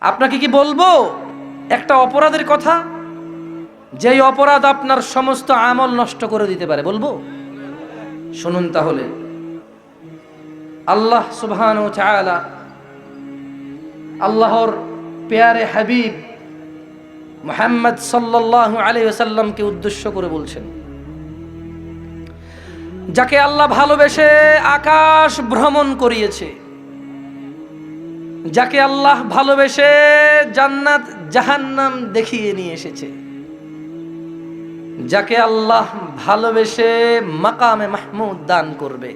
আপনাকে কি বলবো একটা অপরাধের কথা, যেই অপরাধ আপনার সমস্ত আমল নষ্ট করে দিতে পারে? বলবো? শুনুন তাহলে। আল্লাহ সুবহানাহু ওয়া তাআলা আল্লাহর প্যারে হাবিব মুহাম্মদ সাল্লাল্লাহু আলাইহি ওয়াসাল্লামকে উদ্দেশ্য করে বলছেন, যাকে আল্লাহ ভালোবেসে আকাশ ভ্রমণ করিয়েছে, যাকে আল্লাহ ভালোবেসে জান্নাত জাহান্নাম দেখিয়ে নিয়ে এসেছে, যাকে আল্লাহ ভালোবেসে মাকামে মাহমুদ দান করবে,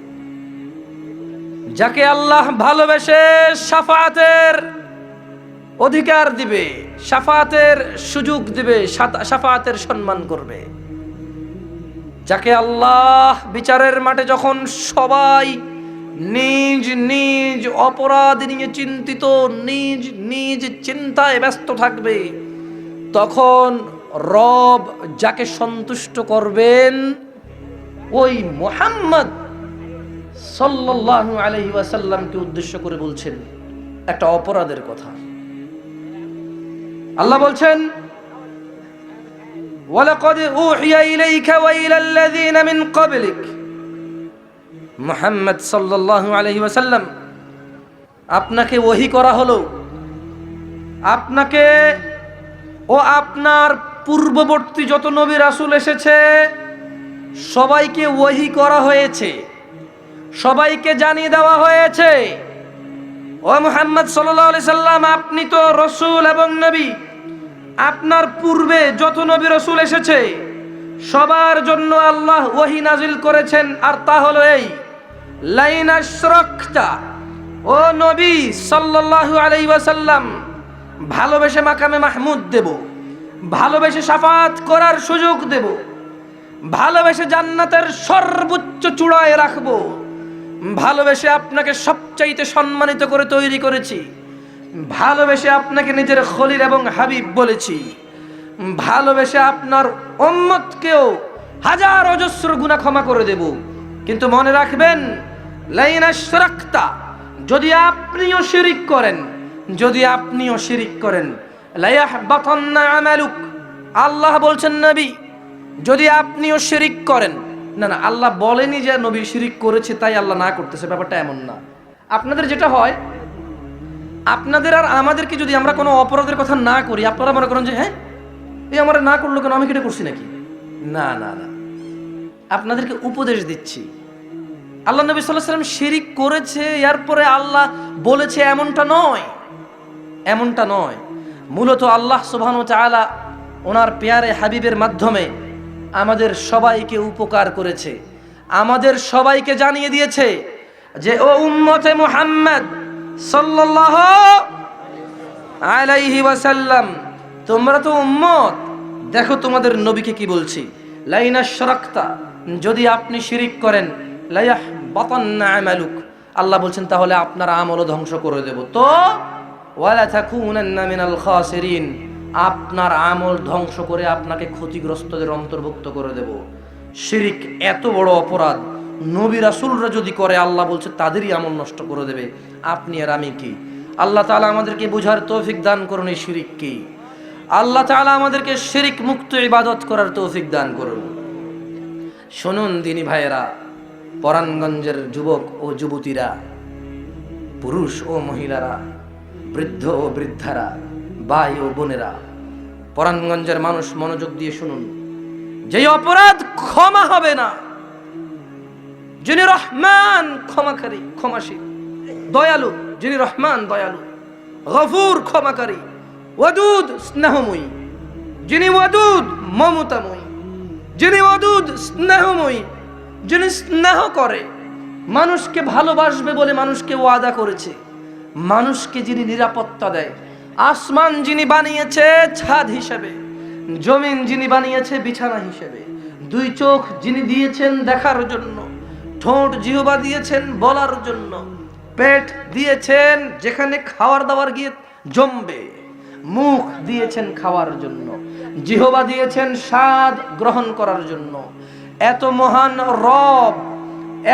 যাকে আল্লাহ ভালোবেসে শাফাআতের অধিকার দিবে, শাফাআতের সুযোগ দিবে, শাফাআতের সম্মান করবে, যাকে আল্লাহ বিচারের মাঠে যখন সবাই নিজ নিজ অপরাধ নিয়ে চিন্তিত, নিজ নিজ চিন্তায় ব্যস্ত থাকবে, তখন রব যাকে সন্তুষ্ট করবেন ওই মুহাম্মদ সাল্লাল্লাহু আলাইহি ওয়াসাল্লামকে উদ্দেশ্য করে বলছেন একটা অপরাধের কথা। আল্লাহ বলছেন, ওয়ালাকাদ উহিয়া ইলাইকা ওয়া ইলাল লাযিনা মিন ক্বাবলিক, মুহাম্মদ সাল্লাল্লাহু আলাইহি ওয়াসাল্লাম, আপনাকে ওহী করা হলো, আপনাকে ও আপনার পূর্ববর্তী যত নবী রাসূল এসেছে সবাইকে ওহী করা হয়েছে, সবাইকে জানিয়ে দেওয়া হয়েছে, ও মুহাম্মদ সাল্লাল্লাহু আলাইহি সাল্লাম, আপনি তো রাসূল এবং নবী, আপনার পূর্বে যত নবী রাসূল এসেছে সবার জন্য আল্লাহ ওহী নাজিল করেছেন। আর তা হলো এই, লাইন আশরাকতা, ও নবী সাল্লাল্লাহু আলাইহি ওয়াসাল্লাম, ভালোবেসে মাকামে মাহমুদ দেব, ভালোবেসে শাফাআত করার সুযোগ দেব, ভালোবেসে জান্নাতের সর্বোচ্চ চূড়ায় রাখবো, ভালোবেসে আপনাকে সবচাইতে সম্মানিত করে তৈরি করেছি, ভালোবেসে আপনাকে নিজের খলিল এবং হাবিব বলেছি, ভালোবেসে আপনার উম্মতকেও হাজার অজস্র গুনাহ ক্ষমা করে দেব। কিন্তু মনে রাখবেন, লাইন আশরাকতা, যদি আপনিও শিরিক করেন, যদি আপনিও শিরিক করেন, লায়াহবাতান্না আমালুক, আল্লাহ বলছেন নবী যদি আপনিও শিরিক করেন, না না, আল্লাহ বলেনি যে নবী শিরিক করেছে তাই আল্লাহ না করতেছে, ব্যাপারটা এমন না। আপনাদের যেটা হয়, আপনাদের আর আমাদেরকে যদি আমরা কোনো অপরাধের কথা না করি, আপনারা মনে করেন যে হ্যাঁ এই আমার না করলো কেন, আমি কি এটা করছি নাকি? না না না, আপনাদেরকে উপদেশ দিচ্ছি। আল্লাহ নবী সাল্লাল্লাহু আলাইহি ওয়াসাল্লাম শিরিক করেছে এরপরে আল্লাহ বলেছে, এমনটা নয়, এমনটা নয়। মূলত আল্লাহ সুবহানাহু ওয়া তাআলা ওনার প্যারে হাবিবের মাধ্যমে আমাদের সবাইকে উপকার করেছে, আমাদের সবাইকে জানিয়ে দিয়েছে যে ও উম্মতে মুহাম্মদ সাল্লাল্লাহু আলাইহি ওয়াসাল্লাম, তোমরা তো উম্মত, দেখো তোমাদের নবীকে কি বলছি, লাইন আশরাকতা, যদি আপনি শিরিক করেন, লায়াহবাতান্না আমালুক, আল্লাহ বলছেন তাহলে আপনার আমলও ধ্বংস করে দেব, তো ওয়ালা তাকুনান্না মিনাল খাসিরিন, আপনার আমল ধ্বংস করে আপনাকে ক্ষতিগ্রস্তদের অন্তর্ভুক্ত করে দেব। শিরিক এত বড় অপরাধ, নবী রাসূলরা যদি করে আল্লাহ বলছে তাদেরই আমল নষ্ট করে দেবে, আপনি আর আমি কি? আল্লাহ তাআলা আমাদেরকে বোঝার তৌফিক দান করুন এই শিরিক কি। আল্লাহ তাআলা আমাদেরকে শিরিক মুক্ত ইবাদত করার তৌফিক দান করুন। শুনুন দিনী ভাইয়েরা, পরাণগঞ্জের যুবক ও যুবতীরা, পুরুষ ও মহিলারা, বৃদ্ধ ও বৃদ্ধারা, ভাই ও বোনেরা, পরাণগঞ্জের মানুষ মনোযোগ দিয়ে শুনুন, যেই অপরাধ ক্ষমা হবে না, যিনি রহমান ক্ষমাকারী, ক্ষমাশীল, দয়ালু, যিনি রহমান দয়ালু, গফুর ক্ষমাকারী, ওয়াদুদ স্নেহময়ী, যিনি ওয়াদুদ মমতাময়ী, যিনি ওয়াদুদ স্নেহময়ী, যিনি স্নেহ করে, মানুষকে ভালোবাসবে বলে মানুষকে ওয়াদা করেছে, মানুষকে যিনি নিরাপত্তা দেয়, আসমান যিনি বানিয়েছে ছাদ হিসেবে, জমিন যিনি বানিয়েছে বিছানা হিসেবে, দুই চোখ যিনি দিয়েছেন দেখার জন্য, ঠোঁট জিহ্বা দিয়েছেন বলার জন্য, পেট দিয়েছেন যেখানে খাওয়ার দাওয়ার গিয়ে জমবে, মুখ দিয়েছেন খাওয়ার জন্য, জিহ্বা দিয়েছেন স্বাদ গ্রহণ করার জন্য, এত মহান রব,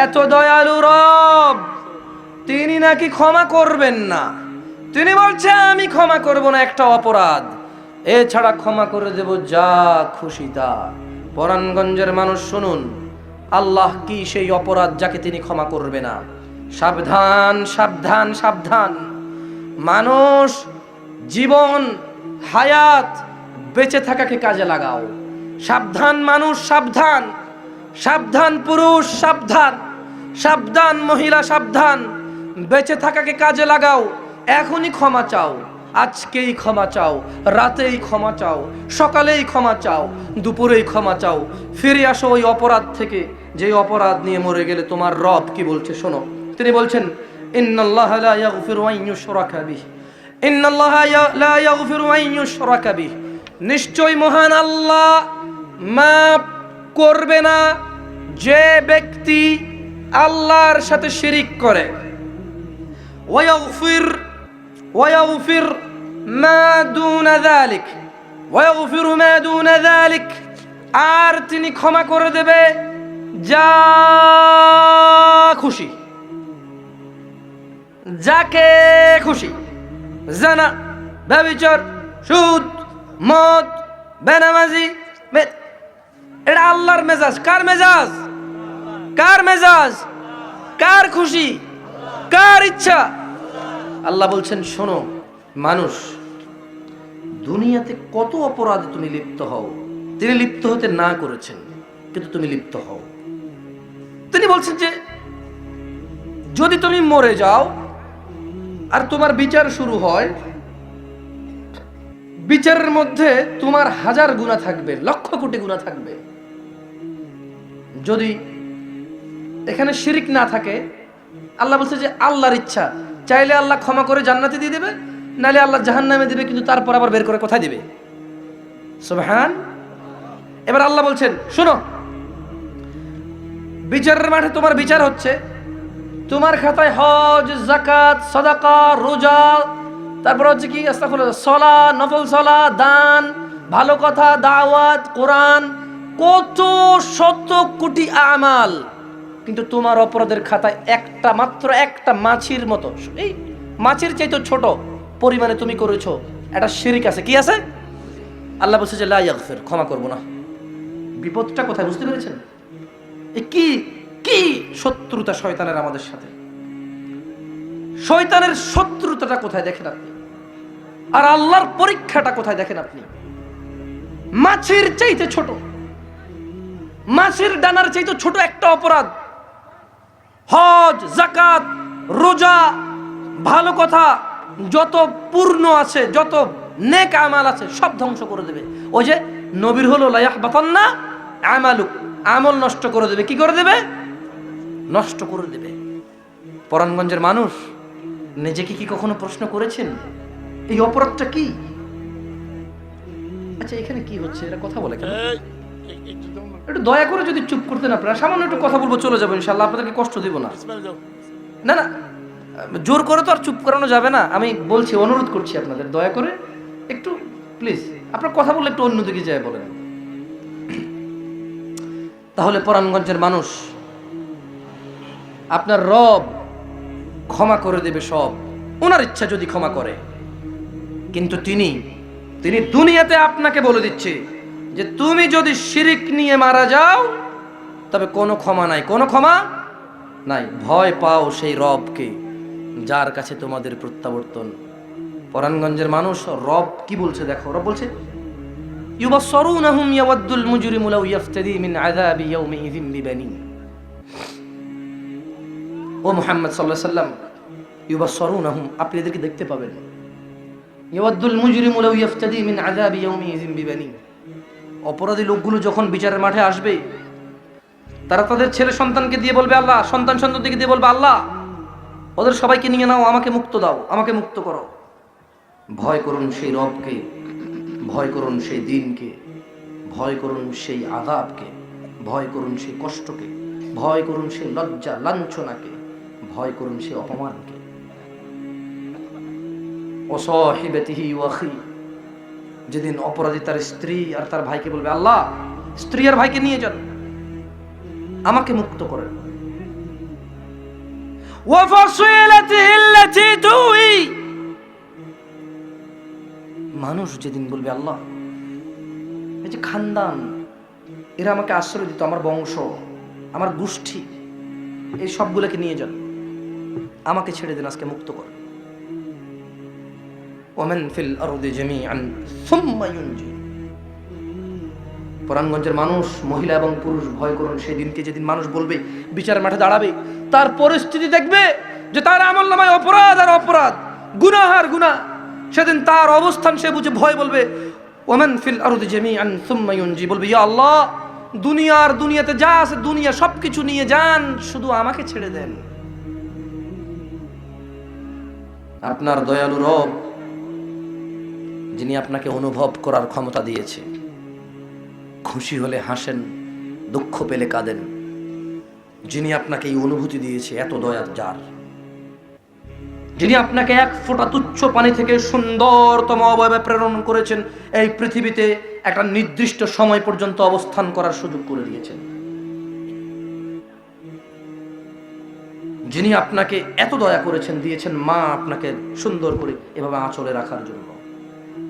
এত দয়ালু রব, তিনি নাকি ক্ষমা করবেন না, তিনি বলছে আমি ক্ষমা করব না একটা অপরাধ, এছাড়া ক্ষমা করে দেব যা খুশি তা। পরাণগঞ্জের মানুষ শুনুন, আল্লাহ কি সেই অপরাধ যাকে তিনি ক্ষমা করবে না। সাবধান সাবধান সাবধান। মানুষ জীবন হায়াত বেঁচে থাকাকে কাজে লাগাও। সাবধান মানুষ সাবধান, সাবধান পুরুষ সাবধান, সাবধান মহিলা সাবধান। বেঁচে থাকাকে কাজে লাগাও। এখনই ক্ষমা চাও, আজকেই ক্ষমা চাও, রাতেই ক্ষমা চাও, সকালেই ক্ষমা চাও, দুপুরেই ক্ষমা চাও। ফিরে আসো ওই অপরাধ থেকে যে অপরাধ নিয়ে মরে গেলে তোমার রব কি বলছে শোনো। তিনি বলছেন ইন্নাল্লাহা লা ইয়াগফিরু আন ইউশরাকা বিহি, ইন্নাল্লাহা লা ইয়াগফিরু আন ইউশরাকা বিহি, নিশ্চয় মহান আল্লাহ মাফ করবে না যে ব্যক্তি আল্লাহর সাথে শিরিক করে। ওয়ায়াগফির মা দুনা যালিক, ওয়ায়াগফিরু মা দুনা যালিক, আর তিনি ক্ষমা করে দেবে যা খুশি, যাকে খুশি। জানা, ব্যভিচার, সুদ, মদ, বেনামাজি, এটা আল্লাহর মেজাজ। কার মেজাজ? কার মেজাজ? কার খুশি? কার ইচ্ছা? আল্লাহ বলছেন শোনো মানুষ, দুনিয়াতে কত অপরাধে তুমি লিপ্ত হও, তিনি লিপ্ত হতে না করেছেন কিন্তু তুমি লিপ্ত হও। তিনি বলছেন যে যদি তুমি মরে যাও আর তোমার বিচার শুরু হয়, বিচারের মধ্যে তোমার হাজার গুনাহ থাকবে, লক্ষ কোটি গুনাহ থাকবে। যদি এখানে শিরিক না থাকে, আল্লাহ বলছে যে আল্লাহর ইচ্ছা, চাইলে আল্লাহ ক্ষমা করে জান্নাতে দিয়ে দেবে, নাহলে আল্লাহ জাহান্নামে দিবে, কিন্তু তারপর আবার বের করে কোথায় দিবে? সুবহান। এবার আল্লাহ বলছেন শোনো, বিচারের মাঠে তোমার বিচার হচ্ছে, তোমার খাতায় হজ, যাকাত, সাদাকা, রোজা, তারপর হচ্ছে কি আস্তাগফিরুল্লাহ, সালাত, নফল সালাত, দান, ভালো কথা, দাওয়াত, কোরআন, কত শত কোটি আমাল, কিন্তু তোমার অপরাধের খাতায় একটা মাত্র একটা মাছির মতো, এই মাছির চাইতে ছোট পরিমাণে তুমি করেছো একটা শিরিক আছে। কি আছে? আল্লাহ বলছে যে লা ইয়াগফির, ক্ষমা করব না। বিপদটা কোথায় বুঝতে পেরেছেন? কি কি শত্রুতা শয়তানের আমাদের সাথে, শয়তানের শত্রুতাটা কোথায় দেখেন আপনি, আর আল্লাহর পরীক্ষাটা কোথায় দেখেন আপনি। মাছির চাইতে ছোট, মাছির ডানার চাইতে ছোট একটা অপরাধ, হজ, যাকাত, রোজা, ভালো কথা, যত পূর্ণ আছে, যত নেক আমাল আছে সব ধ্বংস করে দেবে। ওই যে নবীর হলো লা ইয়াহবাতান্না আমালুক, আমল নষ্ট করে দেবে। কি করে দেবে? নষ্ট করে দেবে। পরাণগঞ্জের মানুষ নিজেকে কি কখনো প্রশ্ন করেছেন এই অপরাধটা কি? আচ্ছা এখানে কি হচ্ছে, এরা কথা বলে কেন? একটু দয়া করে যদি চুপ করতেন আপনারা, সামান্য একটু কথা বলবো, চলে যাবো ইনশাআল্লাহ, আপনাদেরকে কষ্ট দিব না। না না, জোর করে তো আর চুপ করানো যাবে না। আমি বলছি, অনুরোধ করছি আপনাদের, দয়া করে একটু প্লিজ আপনার কথা বললে একটু অন্যদিকে যায় বলেন। তাহলে পরাণগঞ্জের মানুষ, আপনার রব ক্ষমা করে দেবে সব, ওনার ইচ্ছা যদি ক্ষমা করে, কিন্তু তিনি দুনিয়াতে আপনাকে বলে দিচ্ছে যে তুমি যদি শিরিক নিয়ে মারা যাও তবে কোনো ক্ষমা নাই, কোনো ক্ষমা নাই। ভয় পাও সেই রবকে যার কাছে তোমাদের প্রত্যাবর্তন। পরাণগঞ্জের মানুষ, রব কি বলছে দেখো, রব বলছে ইউবাসসিরুনহুম ইয়াওয়াদ্দুল মুজরিমু লাউ ইফতাদি মিন আযাবি ইয়াউমিযিন বিবানি। ও মুহাম্মদ সাল্লাল্লাহু আলাইহি সাল্লাম, ইউবাসসিরুনহুম, আপনি এদেরকে দেখতে পাবেন, ইয়াওয়াদ্দুল মুজরিমু লাউ ইফতাদি মিন আযাবি ইয়াউমিযিন বিবানি। অপরাধী লোকগুলো যখন বিচারের মাঠে আসবে, তারা তাদের ছেলে সন্তানকে দিয়ে বলবে আল্লাহ, সন্তানকে দিয়ে বলবে আল্লাহ ওদের সবাইকে নিয়ে নাও, আমাকে মুক্ত দাও, আমাকে মুক্ত করো। ভয় করুন সেই রবকে, ভয় করুন সেই দিনকে, ভয় করুন সেই আযাবকে, ভয় করুন সেই কষ্টকে, ভয় করুন সেই লজ্জা লাঞ্ছনাকে, ভয় করুন সেই অপমানকে। ওয়াসাহিবাতিহি ওয়াখি, যেদিন অপরাধী তার স্ত্রী আর তার ভাইকে বলবে আল্লাহ স্ত্রী আর ভাইকে নিয়ে যান, আমাকে মুক্ত করেন। ওয়াফাসিলাতিহি আল্লাতী তুই, মানুষ যেদিন বলবে আল্লাহ এই যে খানদান এরা আমাকে আশ্রয় দিত, আমার বংশ, আমার গোষ্ঠী, এই সবগুলোকে নিয়ে যান, আমাকে ছেড়ে দেন, আজকে মুক্ত করেন। ওমান ফিল আরদি জামিআন সুম্মা ইউনজি। পরাণগঞ্জের মানুষ, মহিলা এবং পুরুষ, ভয় করুন সেই দিনকে যেদিন মানুষ বলবে, বিচারের মাঠে দাঁড়াবে, তার পরিস্থিতি দেখবে যে তার আমলনামায় অপরাধ আর অপরাধ, গুনাহ আর গুনাহ। সেদিন তার অবস্থান সে বুঝে ভয় বলবে ওমান ফিল আরদি জামিআন সুম্মা ইউনজি, বলবে ইয়া আল্লাহ দুনিয়াতে যা আছে দুনিয়া সবকিছু নিয়ে যান, শুধু আমাকে ছেড়ে দেন। আপনার দয়ালু রব যিনি আপনাকে অনুভব করার ক্ষমতা দিয়েছে, খুশি হলে হাসেন, দুঃখ পেলে কাঁদেন, যিনি আপনাকে এই অনুভূতি দিয়েছে, এত দয়ার যার, যিনি আপনাকে এক ফোঁটা তুচ্ছ পানি থেকে সুন্দরতম অবয়বে প্রেরণ করেছেন, এই পৃথিবীতে একটা নির্দিষ্ট সময় পর্যন্ত অবস্থান করার সুযোগ করে দিয়েছেন, যিনি আপনাকে এত দয়া করেছেন, দিয়েছেন মা আপনাকে সুন্দর করে এভাবে আঁচলে রাখার জন্য,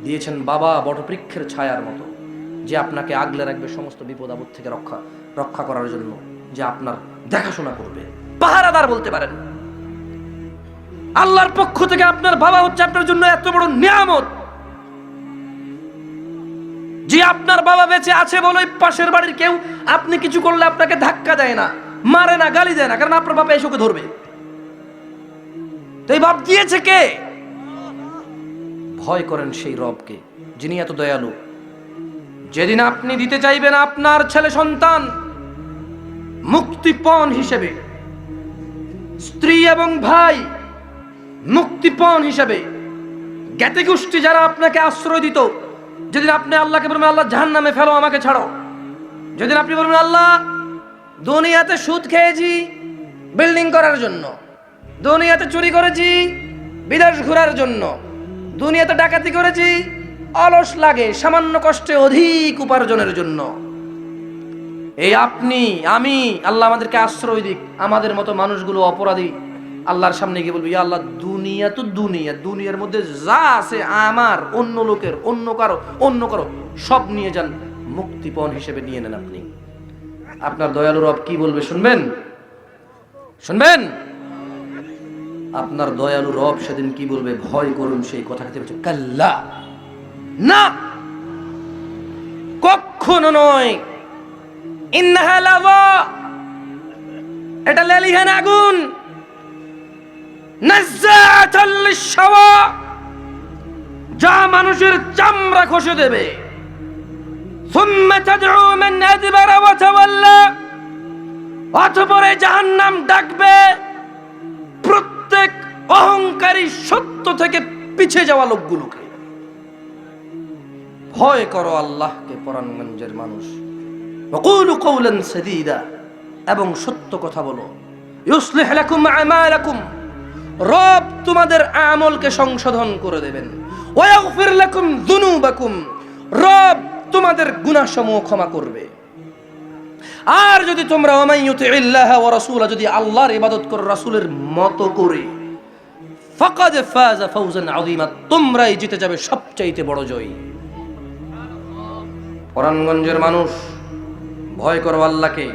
দিয়েছেন বাবা বটবৃক্ষের ছায়ার মতো, যে আপনাকে আগলে রাখবে সমস্ত বিপদ আপদ থেকে রক্ষা করার জন্য, যে আপনার দেখাশোনা করবে, পাহারাদার বলতে পারেন। আল্লাহর পক্ষ থেকে আপনার বাবা হচ্ছে আপনার জন্য এত বড় নিয়ামত, যে আপনার বাবা বেঁচে আছে বলে পাশের বাড়ির কেউ আপনি কিছু করলে আপনাকে ধাক্কা দেয় না, মারে না, গালি দেয় না, কারণ আপনার বাবা এসে ওকে ধরবে। তো এই বাপ দিয়েছে কে? ভয় করেন সেই রবকে যিনি এত দয়ালু। যেদিন আপনি দিতে চাইবেন আপনার ছেলে সন্তান মুক্তিপণ হিসেবে, স্ত্রী এবং ভাই মুক্তিপণ হিসেবে, জ্ঞাতি গোষ্ঠী যারা আপনাকে আশ্রয় দিত, যেদিন আপনি আল্লাহকে বলবেন আল্লাহ জাহান্নামে ফেলো, আমাকে ছাড়ো, যেদিন আপনি বলবেন আল্লাহ দুনিয়াতে সুদ খেয়েছি বিল্ডিং করার জন্য, দুনিয়াতে চুরি করেছি বিদেশ ঘোরার জন্য, দুনিয়াতে ডাকাতি করেছি অলস লাগে সামান্য কষ্টে অধিক উপার্জনের জন্য, এই আপনি আমি আল্লাহ আমাদেরকে আশ্রয় দিক, আমাদের মতো মানুষগুলো অপরাধী আল্লাহর সামনে গিয়ে বলবো ইয়া আল্লাহ দুনিয়া তো দুনিয়ার মধ্যে যা আছে আমার, অন্য লোকের, অন্য কারো সব নিয়ে যান, মুক্তিপণ হিসেবে নিয়ে নেন আপনি। আপনার দয়ালু রব কি বলবে শুনবেন? আপনার দয়ালু রব সেদিন কি বলবে? ভয় করুন সেই কথা খেতে বলছে কাল্লা, না কখনো নয়, ইন্নাহা লাযা, এটা লেলিহান আগুন, নাজ্জাআতাল লিশ-শাওয়া, যা মানুষের চামড়া খসে দেবে, সুম্মা তাদউ মান আদবারা ওয়া তাওয়াল্লা, অতঃপর জাহান্নাম ডাকবে প্রত্যেক অহংকারী সত্য থেকে পিছিয়ে যাওয়া লোকগুলোকে। ভয় করো আল্লাহকে পরাণগঞ্জের মানুষ, ওয়াকুলু কওলান সাদীদা, এবং সত্য কথা বলো, ইউসলিহ লাকুম আমালাকুম, রব তোমাদের আমলকে সংশোধন করে দেবেন, ওয়া ইয়াগফির লাকুম যুনুবাকুম, রব তোমাদের গুনাহসমূহ ক্ষমা করবে। আর যদি তোমরা ওয়ামান ইউতিইল্লাহ ওয়া রাসূলা, যদি আল্লাহর ইবাদত করো রাসূলের মতো করে, ফাকাদ ফাযা ফাওজান আযীমা, তোমরাই জিতে যাবে সবচাইতে বড় জয়। পরাণগঞ্জের মানুষ ভয় করো আল্লাহকে।